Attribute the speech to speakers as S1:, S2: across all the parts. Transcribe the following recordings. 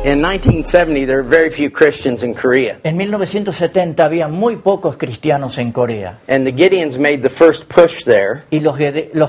S1: In 1970, there were very few Christians in Korea.
S2: En 1970 había muy pocos cristianos en Corea.
S1: And the Gideons made the first push there.
S2: Y los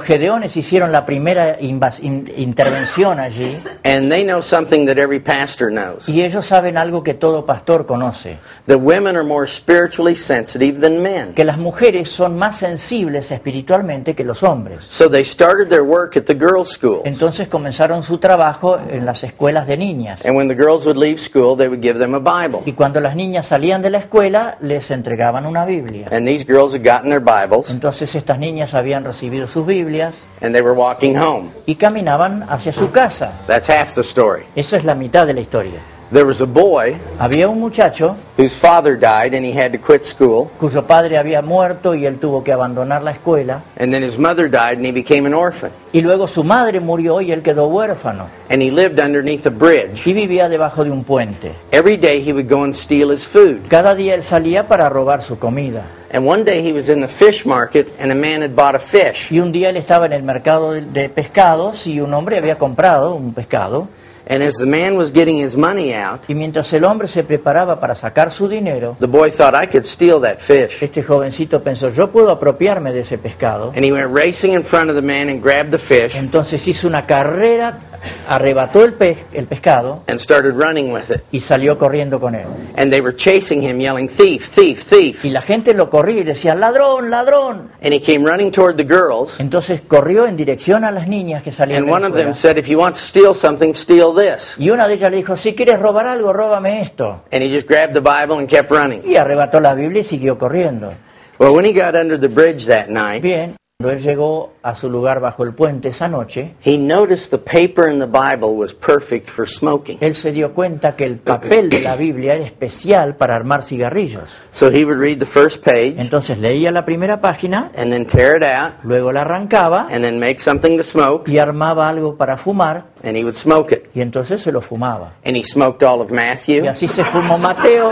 S2: Gedeones hicieron la primera intervención allí.
S1: And they know something that every pastor knows.
S2: Y ellos saben algo que todo pastor conoce.
S1: That women are more spiritually sensitive than men.
S2: Que las mujeres son más sensibles espiritualmente que los hombres.
S1: So they started their work at the girls' schools.
S2: Entonces comenzaron su trabajo en las escuelas de niñas.
S1: And when the girls would leave school, they would give them a Bible.
S2: Y cuando las niñas salían de la escuela, les entregaban una Biblia.
S1: And these girls had gotten their Bibles.
S2: Entonces estas niñas habían recibido sus Biblias.
S1: And they were walking home.
S2: Y caminaban hacia su casa.
S1: That's half the story.
S2: Eso es la mitad de la historia.
S1: There was a boy
S2: Había un muchacho
S1: whose father died and he had to quit school.
S2: Cuyo padre había muerto y él tuvo que abandonar la escuela.
S1: And then his mother died and he became an orphan.
S2: Y luego su madre murió y él quedó huérfano.
S1: And he lived underneath a bridge.
S2: Y vivía debajo de un puente.
S1: Every day he would go and steal his food.
S2: Cada día él salía para robar su comida.
S1: And one day he was in the fish market and a man had bought a fish.
S2: Y un día él estaba en el mercado de pescados y un hombre había comprado un pescado.
S1: And as the man was getting his money out,
S2: y mientras el hombre se preparaba para sacar su dinero,
S1: the boy thought, I could steal that fish.
S2: Este jovencito pensó, yo puedo apropiarme de ese pescado.
S1: And he went racing in front of the man and grabbed the fish.
S2: Entonces hizo una carrera, arrebató el pescado
S1: and started running with it.
S2: Y salió corriendo con él.
S1: And they were chasing him, yelling, thief, thief, thief.
S2: Y la gente lo corría y decía, ladrón, ladrón.
S1: And he came running toward the girls.
S2: Entonces corrió en dirección a las niñas que salían
S1: and
S2: de la
S1: one of
S2: escuela.
S1: them said, if you want to steal something, steal this.
S2: Y una de ellas le dijo, si quieres robar algo, róbame esto.
S1: And he just grabbed the Bible and kept running.
S2: Y arrebató la Biblia y siguió corriendo.
S1: Well, when he got under the bridge that night,
S2: bien, cuando él llegó a su lugar bajo el puente esa noche,
S1: he noticed the paper in the Bible was perfect for smoking.
S2: Él se dio cuenta que el papel de la Biblia era especial para armar cigarrillos.
S1: So he would read the first page.
S2: Entonces leía la primera página,
S1: and then tear it out,
S2: luego la arrancaba,
S1: and then make something to smoke,
S2: y armaba algo para fumar,
S1: and he would smoke it.
S2: Y entonces se lo fumaba.
S1: And he smoked all of Matthew.
S2: Y así se fumó Mateo.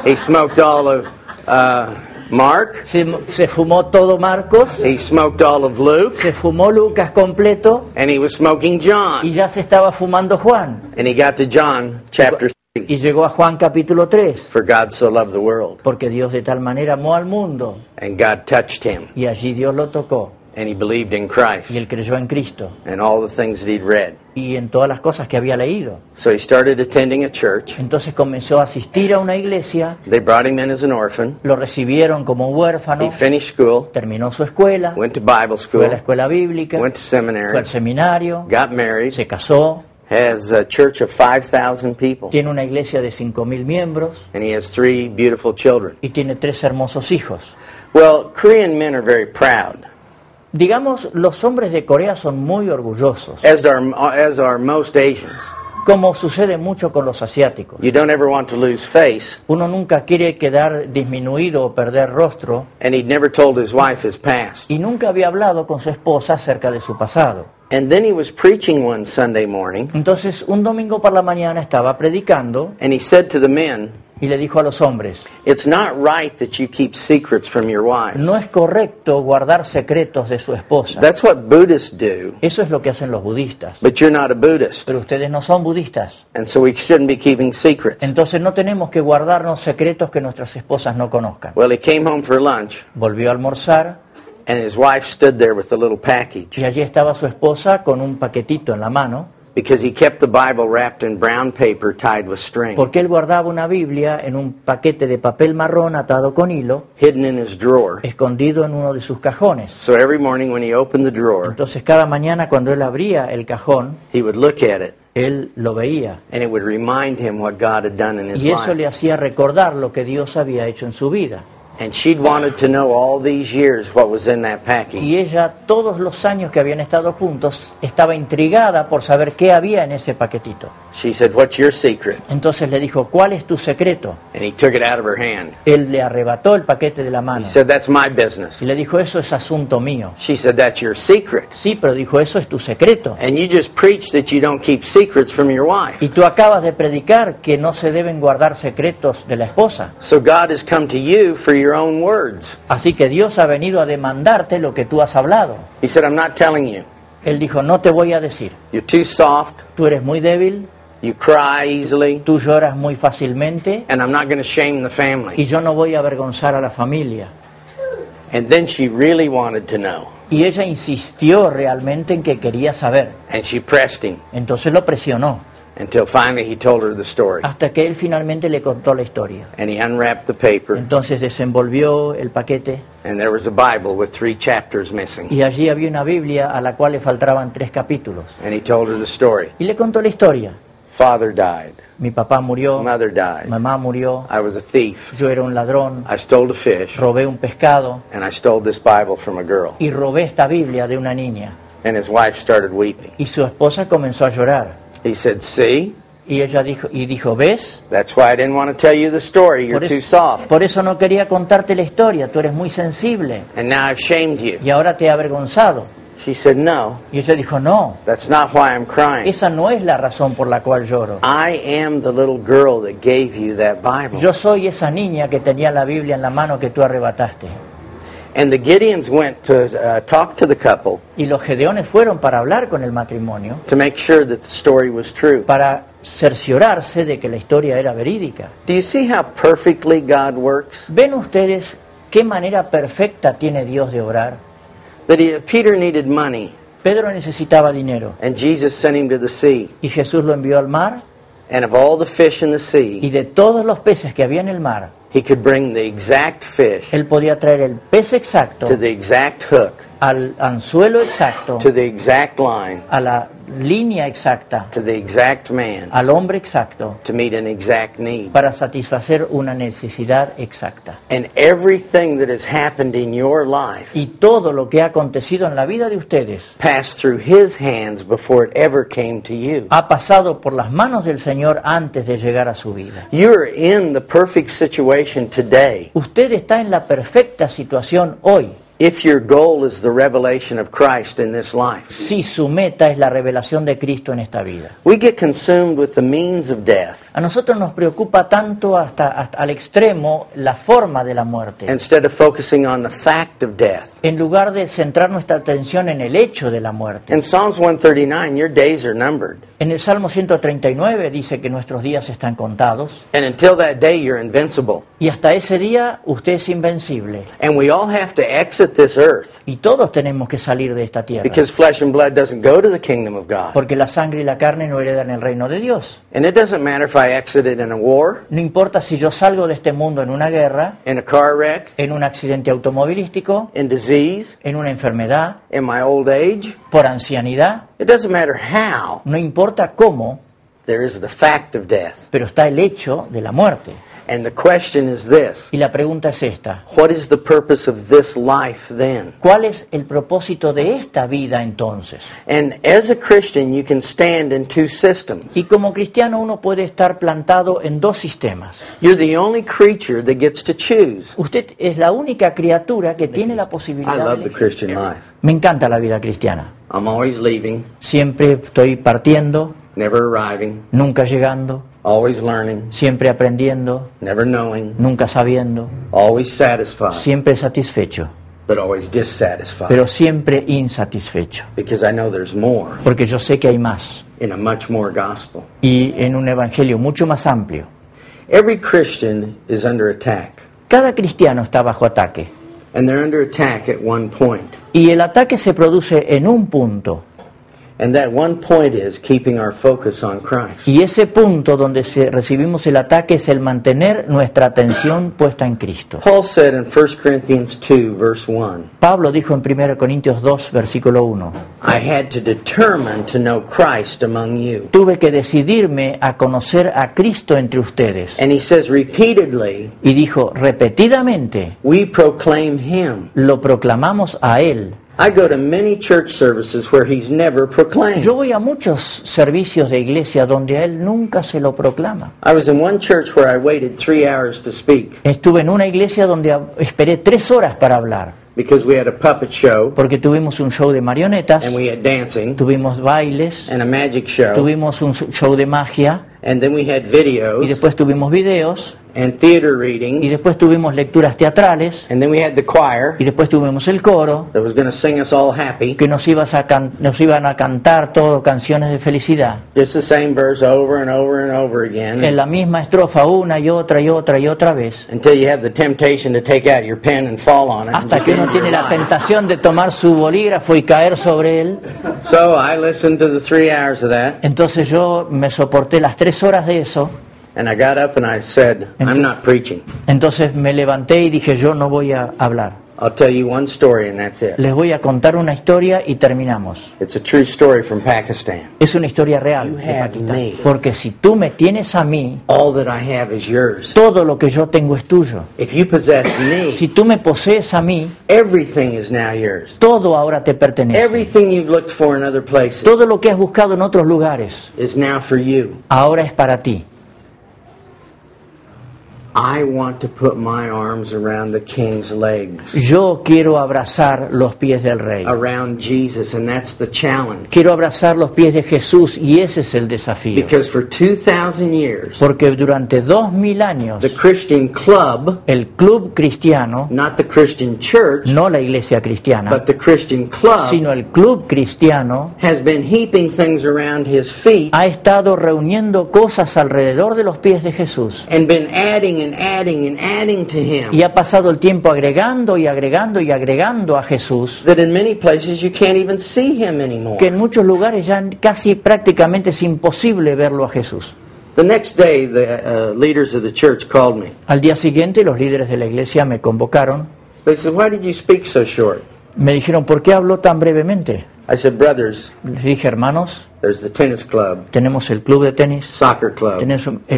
S1: He smoked all of Mark.
S2: Se fumó todo Marcos.
S1: He smoked all of Luke.
S2: Se fumó Lucas completo.
S1: And he was smoking John.
S2: Y ya se estaba fumando Juan.
S1: And he got to John chapter 3.
S2: Y llegó a Juan capítulo 3.
S1: For God so loved the world.
S2: Porque Dios de tal manera amó al mundo.
S1: And God touched him.
S2: Y allí Dios lo tocó.
S1: And he believed in Christ.
S2: Y él creyó en Cristo.
S1: And all the things that he'd read.
S2: Y en todas las cosas que había leído.
S1: So he started attending a church.
S2: Entonces comenzó a asistir a una iglesia.
S1: They brought him in as an orphan.
S2: Lo recibieron como huérfano.
S1: He finished school.
S2: Terminó su escuela.
S1: Went to Bible school.
S2: Fue a la escuela bíblica.
S1: Went to seminary.
S2: Fue al seminario.
S1: Got married.
S2: Se casó.
S1: Has a church of 5,000 people.
S2: Tiene una iglesia de 5,000 miembros.
S1: And he has 3 beautiful children.
S2: Y tiene 3 hermosos hijos.
S1: Well, Korean men are very proud.
S2: Digamos, los hombres de Corea son muy orgullosos.
S1: As are most Asians.
S2: Como sucede mucho con los asiáticos.
S1: You don't ever want to lose face.
S2: Uno nunca quiere quedar disminuido o perder rostro.
S1: And he'd never told his wife his past.
S2: Y nunca había hablado con su esposa acerca de su pasado.
S1: And then he was preaching one Sunday morning.
S2: Entonces, un domingo por la mañana estaba predicando.
S1: And he said to the men,
S2: y le dijo a los hombres,
S1: it's not right that you keep secrets from your wives.
S2: No es correcto guardar secretos de su esposa.
S1: That's what Buddhists do.
S2: Eso es lo que hacen los budistas.
S1: But you're not a Buddhist.
S2: Pero ustedes no son budistas.
S1: And so we shouldn't be keeping secrets.
S2: Entonces no tenemos que guardarnos secretos que nuestras esposas no conozcan.
S1: Well, he came home for lunch.
S2: Volvió a almorzar.
S1: And his wife stood there with a little package.
S2: Y allí estaba su esposa con un paquetito en la mano.
S1: Because he kept the Bible wrapped in brown paper tied with string.
S2: Porque él guardaba una Biblia en un paquete de papel marrón atado con hilo.
S1: Hidden in his drawer.
S2: Escondido en uno de sus cajones.
S1: So every morning when he opened the drawer.
S2: Entonces cada mañana cuando él abría el cajón.
S1: He would look at it.
S2: Él lo veía.
S1: And it would remind him what God had done in his life.
S2: Y eso le hacía recordar lo que Dios había hecho en su vida.
S1: And she'd wanted to know all these years what was in that package.
S2: Y ella, todos los años que habían estado juntos, estaba intrigada por saber qué había en ese paquetito.
S1: She said, "What's your secret?"
S2: Entonces le dijo, ¿cuál es tu secreto?
S1: And he took it out of her hand.
S2: Él le arrebató el paquete de la mano.
S1: He said, "That's my business."
S2: Y le dijo, eso es asunto mío.
S1: She said, "That's your secret."
S2: Sí, pero dijo, eso es tu secreto.
S1: And you just preached that you don't keep secrets from your wife.
S2: Y tú acabas de predicar que no se deben guardar secretos de la esposa.
S1: So God has come to you for your own words.
S2: Así que Dios ha venido a demandarte lo que tú has hablado.
S1: He said, "I'm not telling you.
S2: Él dijo, no te voy a decir.
S1: You're too soft.
S2: Tú eres muy débil.
S1: You cry easily,
S2: tú lloras muy fácilmente
S1: and I'm not going to shame the
S2: y
S1: family.
S2: yo no voy a avergonzar a la familia.
S1: And then she really wanted to know,
S2: Y ella insistió realmente en que quería saber.
S1: and she pressed him
S2: Entonces lo presionó
S1: until finally he told her the story.
S2: hasta que él finalmente le contó la historia.
S1: And he unwrapped the paper,
S2: Entonces desenvolvió el paquete
S1: and there was a Bible with 3 chapters missing.
S2: y allí había una Biblia a la cual le faltaban 3 capítulos.
S1: And he told her the story.
S2: Y le contó la historia.
S1: Father died.
S2: Mi papá murió,
S1: Mother died.
S2: mamá murió,
S1: I was a thief.
S2: yo era un ladrón,
S1: I stole a fish,
S2: robé un pescado
S1: and I stole this Bible from a girl.
S2: y robé esta Biblia de una niña.
S1: And his wife started weeping.
S2: Y su esposa comenzó a llorar.
S1: He said, see,
S2: Y ella dijo, ¿ves?
S1: that's why I didn't want to tell you the story. You're too soft.
S2: Por eso no quería contarte la historia, tú eres muy sensible
S1: And now I've shamed you.
S2: y ahora te he avergonzado.
S1: She said, no,
S2: Y ella dijo, no,
S1: that's not why I'm crying.
S2: esa no es la razón por la cual lloro.
S1: I am the little girl that gave you that Bible.
S2: Yo soy esa niña que tenía la Biblia en la mano que tú arrebataste.
S1: And the Gideons went to talk to the couple
S2: Y los gedeones fueron para hablar con el matrimonio,
S1: to make sure that the story was true.
S2: para cerciorarse de que la historia era verídica.
S1: Do you see how perfectly God works?
S2: ¿Ven ustedes qué manera perfecta tiene Dios de obrar?
S1: That Peter needed money,
S2: Pedro necesitaba dinero
S1: and Jesus sent him to the sea.
S2: y Jesús lo envió al mar,
S1: And of all the fish in the
S2: y
S1: sea,
S2: de todos los peces que había en el mar,
S1: he could bring the exact fish
S2: él podía traer el pez exacto,
S1: to the exact hook,
S2: al anzuelo exacto,
S1: to the exact line,
S2: a la línea exacta,
S1: to the exact man,
S2: al hombre exacto,
S1: to meet an exact need.
S2: para satisfacer una necesidad exacta.
S1: And everything that has happened in your life
S2: Y todo lo que ha acontecido en la vida de ustedes
S1: passed through his hands before it ever came to you.
S2: ha pasado por las manos del Señor antes de llegar a su vida.
S1: You're in the perfect situation today
S2: Usted está en la perfecta situación hoy,
S1: if your goal is the revelation of Christ in this life.
S2: si su meta es la revelación de Cristo en esta vida.
S1: We get consumed with the means of death
S2: A nosotros nos preocupa tanto hasta al extremo la forma de la muerte,
S1: instead of focusing on the fact of death.
S2: en lugar de centrar nuestra atención en el hecho de la muerte.
S1: In Psalms 139, your days are numbered.
S2: En el Salmo 139 dice que nuestros días están contados
S1: And until that day, you're invincible.
S2: y hasta ese día usted es invencible.
S1: And we all have to exit this earth
S2: Y todos tenemos que salir de esta tierra,
S1: because flesh and blood doesn't go to the kingdom of God.
S2: porque la sangre y la carne no heredan el reino de Dios.
S1: And it doesn't matter if I exited in a war,
S2: No importa si yo salgo de este mundo en una guerra,
S1: in a car wreck,
S2: en un accidente automovilístico,
S1: in disease,
S2: en una enfermedad,
S1: in my old age.
S2: por ancianidad,
S1: It doesn't matter how.
S2: no importa cómo,
S1: There is the fact of death.
S2: pero está el hecho de la muerte.
S1: And the question is this:
S2: Y la pregunta es esta:
S1: what is the purpose of this life then?
S2: ¿cuál es el propósito de esta vida entonces?
S1: And as a Christian, you can stand in 2 systems.
S2: Y como cristiano uno puede estar plantado en 2 sistemas.
S1: You're the only creature that gets to choose.
S2: Usted es la única criatura que tiene la
S1: I
S2: posibilidad
S1: love
S2: de
S1: the
S2: elegir.
S1: Christian life.
S2: Me encanta la vida cristiana.
S1: I'm always leaving,
S2: Siempre estoy partiendo,
S1: never arriving,
S2: nunca llegando,
S1: always learning,
S2: siempre aprendiendo,
S1: never knowing,
S2: nunca sabiendo,
S1: always satisfied,
S2: siempre satisfecho,
S1: but always dissatisfied.
S2: pero siempre insatisfecho.
S1: Because I know there's more
S2: Porque yo sé que hay más.
S1: in a much more gospel.
S2: Y en un evangelio mucho más amplio.
S1: Every Christian is under attack.
S2: Cada cristiano está bajo ataque.
S1: And they're under attack at one point.
S2: Y el ataque se produce en un punto.
S1: And that one point is keeping our focus on Christ.
S2: Y ese punto donde recibimos el ataque es el mantener nuestra atención puesta en Cristo.
S1: Paul said in 1 Corinthians 2, verse 1,
S2: Pablo dijo en 1 Corintios 2, versículo 1,
S1: I had to determine to know Christ among you.
S2: tuve que decidirme a conocer a Cristo entre ustedes.
S1: And he says repeatedly,
S2: Y dijo, repetidamente,
S1: we proclaim him.
S2: lo proclamamos a Él.
S1: I go to many church services where he's never proclaimed.
S2: Yo voy a muchos servicios de iglesia donde a Él nunca se lo proclama.
S1: I was in one church where I waited 3 hours to speak
S2: Estuve en una iglesia donde esperé 3 horas para hablar,
S1: because we had a puppet show
S2: porque tuvimos un show de marionetas,
S1: and we had dancing
S2: tuvimos bailes,
S1: and a magic show
S2: tuvimos un show de magia,
S1: and then we had
S2: y
S1: videos
S2: después tuvimos videos,
S1: and theater
S2: y
S1: readings,
S2: después tuvimos lecturas teatrales,
S1: and then we had the choir
S2: y después tuvimos el coro,
S1: that was going to sing us all happy.
S2: que nos iban a cantar todo canciones de felicidad.
S1: Just the same verse over and over and over again,
S2: En la misma estrofa una y otra y otra y otra vez,
S1: until you have the temptation to take out your pen and fall on it. and
S2: hasta
S1: just
S2: que uno
S1: end
S2: tiene
S1: your
S2: la
S1: life.
S2: tentación de tomar su bolígrafo y caer sobre él.
S1: So I listened to the 3 hours of that,
S2: Entonces yo me soporté las 3 horas de eso.
S1: and I got up and I said, I'm not preaching.
S2: Entonces me levanté y dije, yo no voy a hablar.
S1: I'll tell you one story and that's it.
S2: Les voy a contar una historia y terminamos.
S1: It's a true story from Pakistan.
S2: Es una historia real
S1: You
S2: de
S1: have
S2: Pakistán.
S1: me.
S2: Porque si tú me tienes a mí,
S1: All that I have is yours.
S2: todo lo que yo tengo es tuyo.
S1: If you possess me,
S2: Si tú me posees a mí,
S1: everything is now yours.
S2: todo ahora te pertenece.
S1: Everything you've looked for in other places
S2: Todo lo que has buscado en otros lugares,
S1: is now for you.
S2: ahora es para ti.
S1: I want to put my arms around the king's legs,
S2: Yo quiero abrazar los pies del rey.
S1: around Jesus, and that's the challenge.
S2: Quiero abrazar los pies de Jesús y ese es el desafío.
S1: Because for 2,000 years,
S2: Porque durante 2000 años,
S1: the Christian club,
S2: el club cristiano,
S1: not the Christian church,
S2: no la iglesia cristiana,
S1: but the Christian club,
S2: sino el club cristiano,
S1: has been heaping things around his feet
S2: ha estado reuniendo cosas alrededor de los pies de Jesús
S1: and been adding and adding and adding to him,
S2: y ha pasado el tiempo agregando y agregando y agregando a Jesús,
S1: that in many places you can't even see him anymore.
S2: que en muchos lugares ya casi prácticamente es imposible verlo a Jesús.
S1: The next day, the leaders of the church called me.
S2: Al día siguiente los líderes de la iglesia me convocaron,
S1: They said, "Why did you speak so short?"
S2: me dijeron, ¿por qué habló tan brevemente?
S1: I said, "Brothers,
S2: Les dije, hermanos,
S1: there's the tennis club,
S2: tenemos el club de tenis,
S1: soccer club,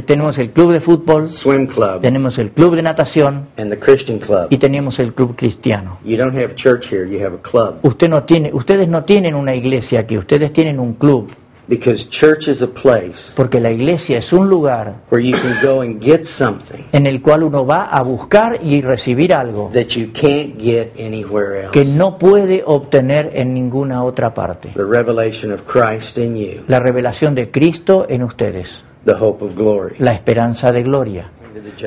S2: tenemos el club de fútbol,
S1: swim club,
S2: tenemos el club de natación
S1: and the Christian club.
S2: y tenemos el club cristiano.
S1: You don't have church here, you have a club.
S2: Ustedes no tienen una iglesia aquí, ustedes tienen un club,
S1: Because church is a place
S2: porque la iglesia es un lugar
S1: where you can go and get something
S2: en el cual uno va a buscar y recibir algo
S1: that you can't get anywhere
S2: que
S1: else.
S2: no puede obtener en ninguna otra parte.
S1: The revelation of Christ in you,
S2: La revelación de Cristo en ustedes,
S1: the hope of glory."
S2: la esperanza de gloria.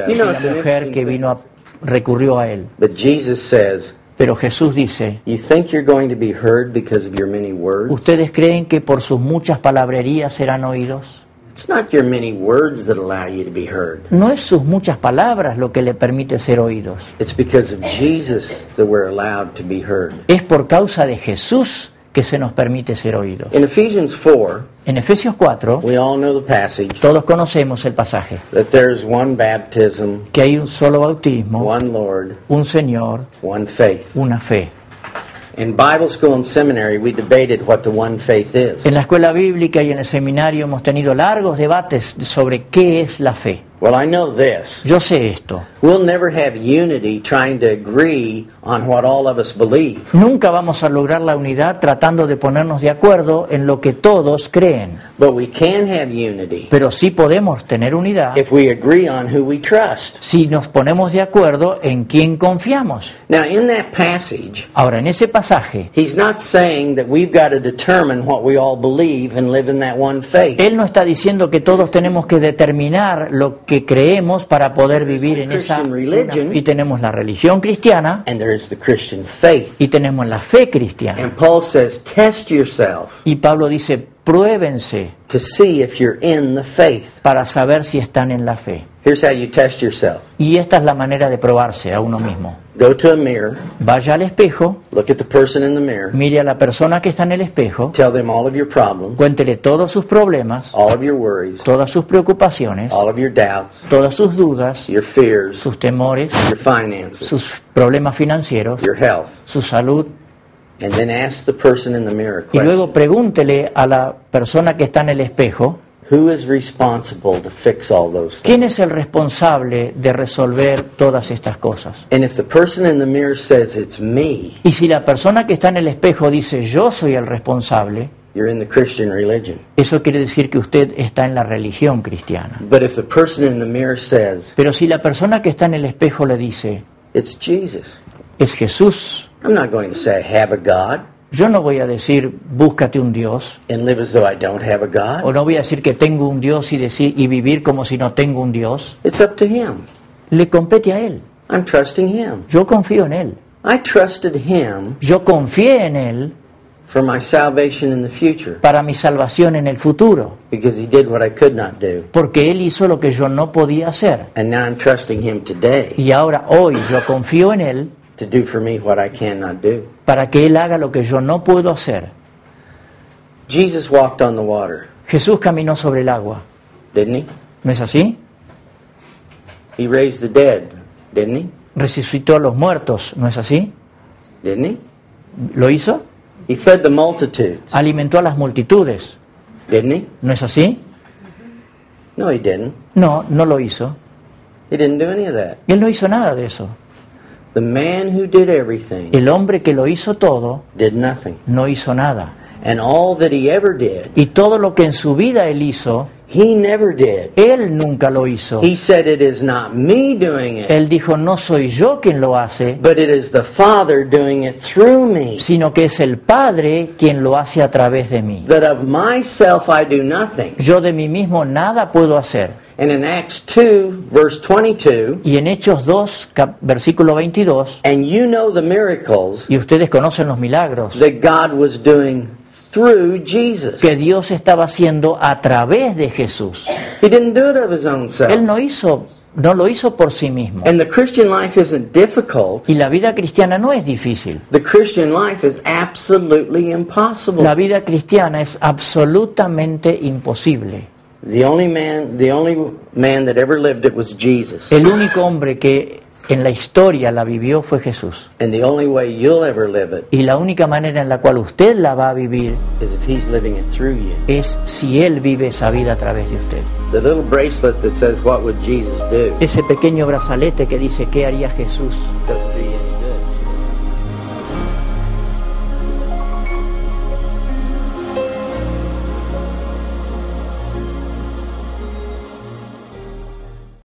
S1: You know,
S2: La
S1: it's an
S2: mujer
S1: interesting
S2: que
S1: thing.
S2: recurrió a él.
S1: But Jesus says,
S2: Pero Jesús dice,
S1: "You think you're going to be heard because of your many words?
S2: ¿ustedes creen que por sus muchas palabrerías serán oídos?
S1: It's not your many words that allow you to be heard.
S2: No es sus muchas palabras lo que le permite ser oídos.
S1: It's because of Jesus that we're allowed to be heard."
S2: Es por causa de Jesús que se nos permite ser oídos.
S1: In Ephesians 4,
S2: En Efesios 4,
S1: we all know the passage
S2: todos conocemos el pasaje,
S1: that there's one baptism,
S2: que hay un solo bautismo,
S1: one Lord,
S2: un Señor,
S1: one faith.
S2: una fe.
S1: In Bible school and seminary, we debated what the one faith is.
S2: En la escuela bíblica y en el seminario hemos tenido largos debates sobre qué es la fe.
S1: Well, I know this.
S2: Yo sé esto.
S1: We'll never have unity trying to agree on what all of us believe.
S2: Nunca vamos a lograr la unidad tratando de ponernos de acuerdo en lo que todos creen.
S1: But we can have unity
S2: Pero sí podemos tener unidad
S1: if we agree on who we trust.
S2: si nos ponemos de acuerdo en quién confiamos.
S1: Now, in that passage,
S2: Ahora, en ese pasaje,
S1: he's not saying that we've got to determine what we all believe and live in that one faith.
S2: Él no está diciendo que todos tenemos que determinar lo que creemos para poder vivir en esa
S1: Christian religion.
S2: y tenemos la religión cristiana
S1: And there is the Christian faith.
S2: y tenemos la fe cristiana.
S1: And Paul says, test yourself
S2: Y Pablo dice, pruébense
S1: to see if you're in the faith.
S2: para saber si están en la fe.
S1: Here's how you test yourself.
S2: Y esta es la manera de probarse a uno mismo.
S1: Go to a mirror,
S2: Vaya al espejo,
S1: look at the person in the mirror,
S2: mire a la persona que está en el espejo,
S1: tell them all of your problems,
S2: cuéntele todos sus problemas,
S1: all of your worries,
S2: todas sus preocupaciones,
S1: all of your doubts,
S2: todas sus dudas,
S1: your fears,
S2: sus temores,
S1: your finances,
S2: sus problemas financieros,
S1: your health,
S2: su salud,
S1: and then ask the person in the mirror
S2: y luego
S1: question,
S2: pregúntele a la persona que está en el espejo,
S1: who is responsible to fix all those things?
S2: ¿quién es el responsable de resolver todas estas cosas?
S1: And if the person in the mirror says it's me,
S2: Y si la persona que está en el espejo dice yo soy el responsable,
S1: you're in the Christian religion.
S2: eso quiere decir que usted está en la religión cristiana.
S1: But if the person in the mirror says
S2: Pero si la persona que está en el espejo le dice
S1: it's Jesus,
S2: es Jesús,
S1: I'm not going to say I have a God
S2: yo no voy a decir búscate un Dios,
S1: and live as though I don't have a God.
S2: o no voy a decir que tengo un Dios y vivir como si no tengo un Dios.
S1: It's up to him.
S2: le compete a Él.
S1: I'm trusting Him.
S2: Yo confío en Él.
S1: I trusted Him
S2: Yo confié en Él
S1: for my salvation in the future
S2: para mi salvación en el futuro,
S1: because He did what I could not do.
S2: porque Él hizo lo que yo no podía hacer.
S1: And now I'm trusting Him today
S2: Y ahora, hoy, yo confío en Él
S1: to do for me what I cannot do.
S2: para que Él haga lo que yo no puedo hacer.
S1: Jesus walked on the water,
S2: Jesús caminó sobre el agua,
S1: didn't He?
S2: ¿no es así?
S1: He raised the dead, didn't He?
S2: Resucitó a los muertos, ¿no es así?
S1: Didn't He?
S2: ¿Lo hizo?
S1: He fed the multitudes,
S2: Alimentó a las multitudes,
S1: didn't He?
S2: ¿no es así?
S1: No, He didn't.
S2: No, no lo hizo.
S1: He didn't do any of that.
S2: Él no hizo nada de eso.
S1: The man who did everything
S2: El hombre que lo hizo todo,
S1: did nothing.
S2: no hizo nada.
S1: And all that He ever did,
S2: Y todo lo que en su vida Él hizo,
S1: He never did.
S2: Él nunca lo hizo.
S1: He said, "It is not me doing it,
S2: Él dijo, no soy yo quien lo hace,
S1: but it is the Father doing it through me.
S2: sino que es el Padre quien lo hace a través de mí.
S1: That of myself I do nothing."
S2: Yo de mí mismo nada puedo hacer.
S1: And in Acts 2, verse 22,
S2: Y en Hechos 2, versículo 22,
S1: and you know the miracles
S2: y ustedes conocen los milagros
S1: that God was doing through Jesus.
S2: que Dios estaba haciendo a través de Jesús.
S1: He didn't do it of His own
S2: Él
S1: self.
S2: no lo hizo por sí mismo.
S1: And the Christian life isn't difficult.
S2: Y la vida cristiana no es difícil.
S1: The Christian life is absolutely impossible.
S2: La vida cristiana es absolutamente imposible.
S1: The only man that ever lived it was Jesus.
S2: El único hombre que en la historia la vivió fue Jesús.
S1: And the only way you'll ever live it
S2: Y la única manera en la cual usted la va a vivir
S1: is if He's living it through you.
S2: es si Él vive esa vida a través de usted.
S1: The little bracelet that says, "What would Jesus do?"
S2: Ese pequeño brazalete que dice, ¿qué haría Jesús?
S1: doesn't